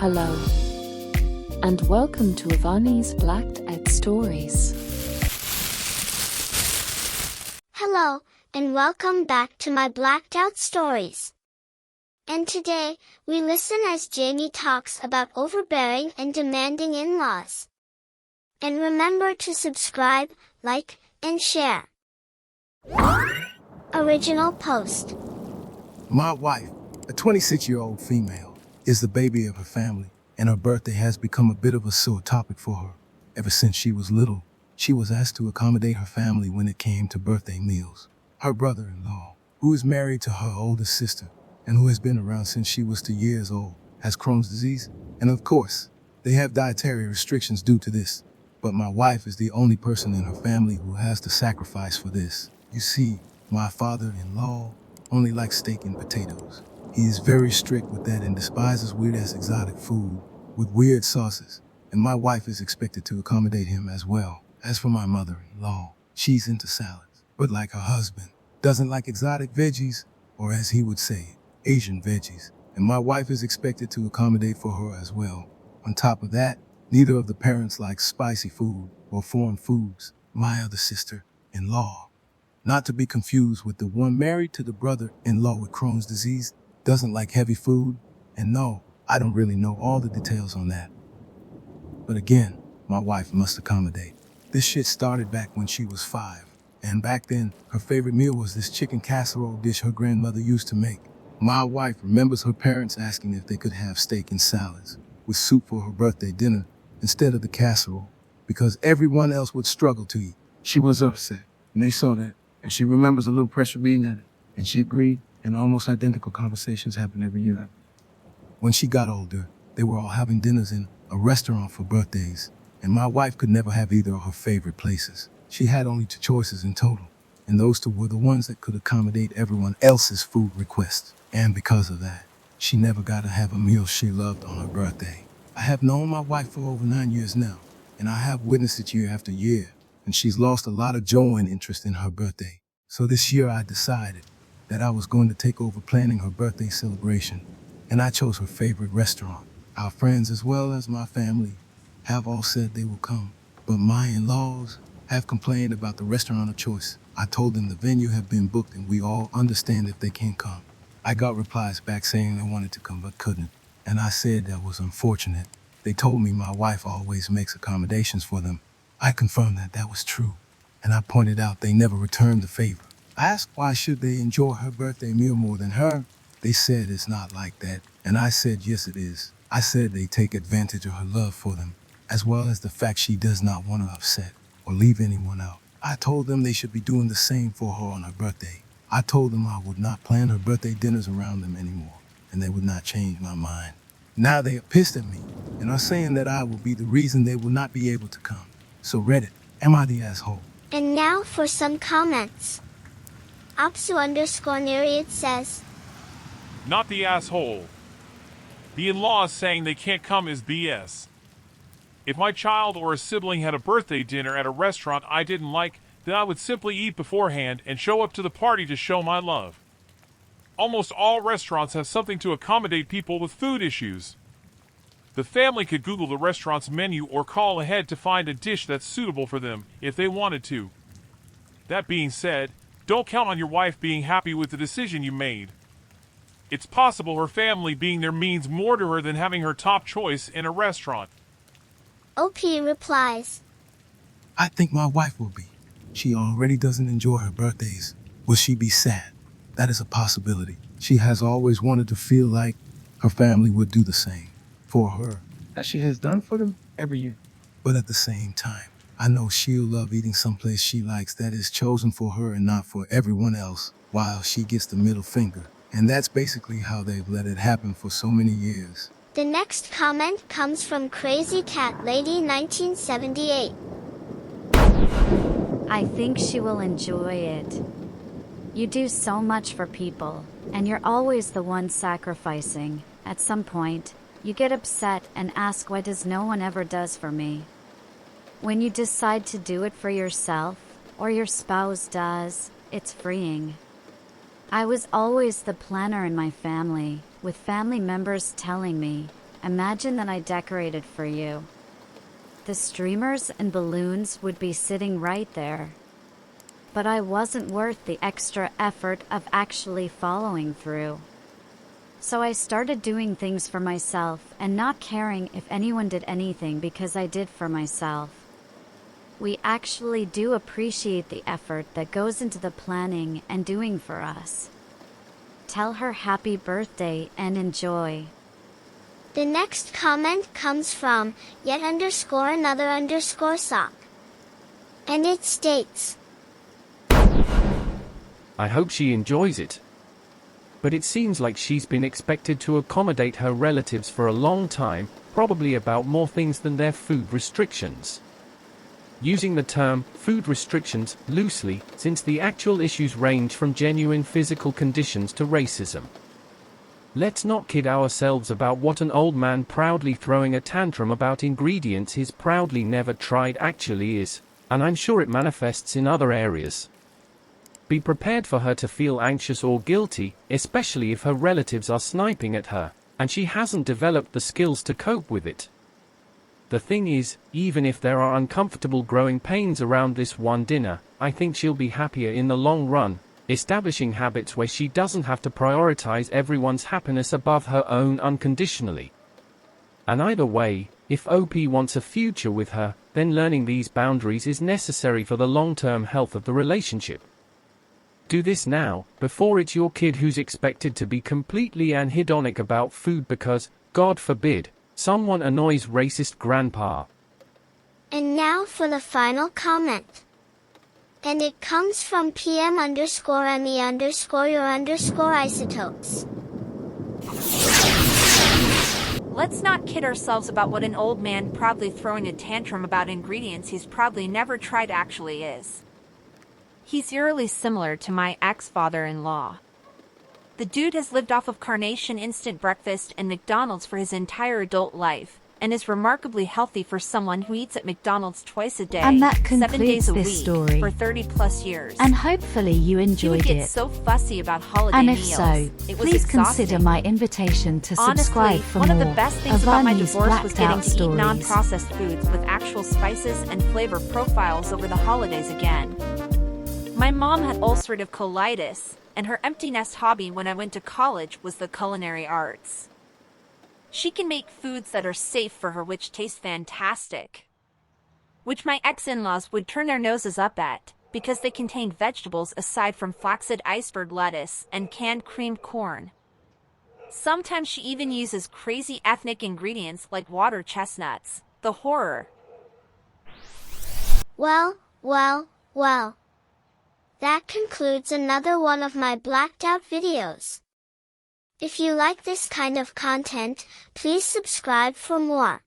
Hello, and welcome to Ivani's Blacked Out Stories. Hello, and welcome back to my Blacked Out Stories. And today, we listen as Jamie talks about overbearing and demanding in-laws. And remember to subscribe, like, and share. Original post. My wife, a 26-year-old female, is the baby of her family, and her birthday has become a bit of a sore topic for her. Ever since she was little, she was asked to accommodate her family when it came to birthday meals. Her brother-in-law, who is married to her oldest sister, and who has been around since she was 2 years old, has Crohn's disease, and of course, they have dietary restrictions due to this. But my wife is the only person in her family who has to sacrifice for this. You see, my father-in-law only likes steak and potatoes. He is very strict with that and despises weird-ass exotic food with weird sauces, and my wife is expected to accommodate him as well. As for my mother-in-law, she's into salads, but like her husband, doesn't like exotic veggies, or as he would say, Asian veggies, and my wife is expected to accommodate for her as well. On top of that, neither of the parents likes spicy food or foreign foods. My other sister-in-law, not to be confused with the one married to the brother-in-law with Crohn's disease, doesn't like heavy food, and no, I don't really know all the details on that. But again, my wife must accommodate. This shit started back when she was 5, and back then, her favorite meal was this chicken casserole dish her grandmother used to make. My wife remembers her parents asking if they could have steak and salads with soup for her birthday dinner instead of the casserole, because everyone else would struggle to eat. She was upset, and they saw that, and she remembers a little pressure being at it, and she agreed, and almost identical conversations happened every year. When she got older, they were all having dinners in a restaurant for birthdays, and my wife could never have either of her favorite places. She had only 2 choices in total, and those 2 were the ones that could accommodate everyone else's food requests. And because of that, she never got to have a meal she loved on her birthday. I have known my wife for over 9 years now, and I have witnessed it year after year, and she's lost a lot of joy and interest in her birthday. So this year I decided that I was going to take over planning her birthday celebration, and I chose her favorite restaurant. Our friends as well as my family have all said they will come, but my in-laws have complained about the restaurant of choice. I told them the venue have been booked and we all understand if they can't come. I got replies back saying they wanted to come but couldn't, and I said that was unfortunate. They told me my wife always makes accommodations for them. I confirmed that that was true, and I pointed out they never returned the favor. I asked why should they enjoy her birthday meal more than her. They said it's not like that, and I said yes it is. I said they take advantage of her love for them, as well as the fact she does not want to upset or leave anyone out. I told them they should be doing the same for her on her birthday. I told them I would not plan her birthday dinners around them anymore, and they would not change my mind. Now they are pissed at me, and are saying that I will be the reason they will not be able to come. So Reddit, am I the asshole? And now for some comments. Opsu_Nereid says, Not the asshole. The in-laws saying they can't come is BS. If my child or a sibling had a birthday dinner at a restaurant I didn't like, then I would simply eat beforehand and show up to the party to show my love. Almost all restaurants have something to accommodate people with food issues. The family could Google the restaurant's menu or call ahead to find a dish that's suitable for them if they wanted to. That being said, don't count on your wife being happy with the decision you made. It's possible her family being there means more to her than having her top choice in a restaurant. OP replies, I think my wife will be. She already doesn't enjoy her birthdays. Will she be sad? That is a possibility. She has always wanted to feel like her family would do the same for her, as she has done for them every year. But at the same time, I know she'll love eating someplace she likes that is chosen for her and not for everyone else, while she gets the middle finger. And that's basically how they've let it happen for so many years. The next comment comes from Crazy Cat Lady 1978. I think she will enjoy it. You do so much for people, and you're always the one sacrificing. At some point, you get upset and ask why does no one ever does for me. When you decide to do it for yourself, or your spouse does, it's freeing. I was always the planner in my family, with family members telling me, imagine that I decorated for you. The streamers and balloons would be sitting right there. But I wasn't worth the extra effort of actually following through. So I started doing things for myself and not caring if anyone did anything because I did for myself. We actually do appreciate the effort that goes into the planning and doing for us. Tell her happy birthday and enjoy. The next comment comes from _another_sock. And it states, I hope she enjoys it. But it seems like she's been expected to accommodate her relatives for a long time, probably about more things than their food restrictions. Using the term food restrictions loosely, since the actual issues range from genuine physical conditions to racism. Let's not kid ourselves about what an old man proudly throwing a tantrum about ingredients he's proudly never tried actually is, and I'm sure it manifests in other areas. Be prepared for her to feel anxious or guilty, especially if her relatives are sniping at her, and she hasn't developed the skills to cope with it. The thing is, even if there are uncomfortable growing pains around this one dinner, I think she'll be happier in the long run, establishing habits where she doesn't have to prioritize everyone's happiness above her own unconditionally. And either way, if OP wants a future with her, then learning these boundaries is necessary for the long-term health of the relationship. Do this now, before it's your kid who's expected to be completely anhedonic about food because, God forbid, someone annoys racist grandpa. and now for the final comment. And it comes from PM_ME_your_isotopes. Let's not kid ourselves about what an old man proudly throwing a tantrum about ingredients he's probably never tried actually is. He's eerily similar to my ex-father-in-law. The dude has lived off of Carnation instant breakfast and McDonald's for his entire adult life, and is remarkably healthy for someone who eats at McDonald's twice a day, And that 7 concludes days a this week, story. for 30 plus years. And hopefully you He would enjoyed get it. so fussy about holiday And if meals. so, It was please exhausting. consider my invitation to subscribe Honestly, for one more of the best things about my Avani's divorce was Blacked getting Out to eat Stories. non-processed foods with actual spices and flavor profiles over the holidays again. My mom had ulcerative colitis, and her empty nest hobby when I went to college was the culinary arts. She can make foods that are safe for her which taste fantastic, which my ex-in-laws would turn their noses up at, because they contained vegetables aside from flaccid iceberg lettuce and canned creamed corn. Sometimes she even uses crazy ethnic ingredients like water chestnuts. The horror. Well. That concludes another one of my blacked out videos. If you like this kind of content, please subscribe for more.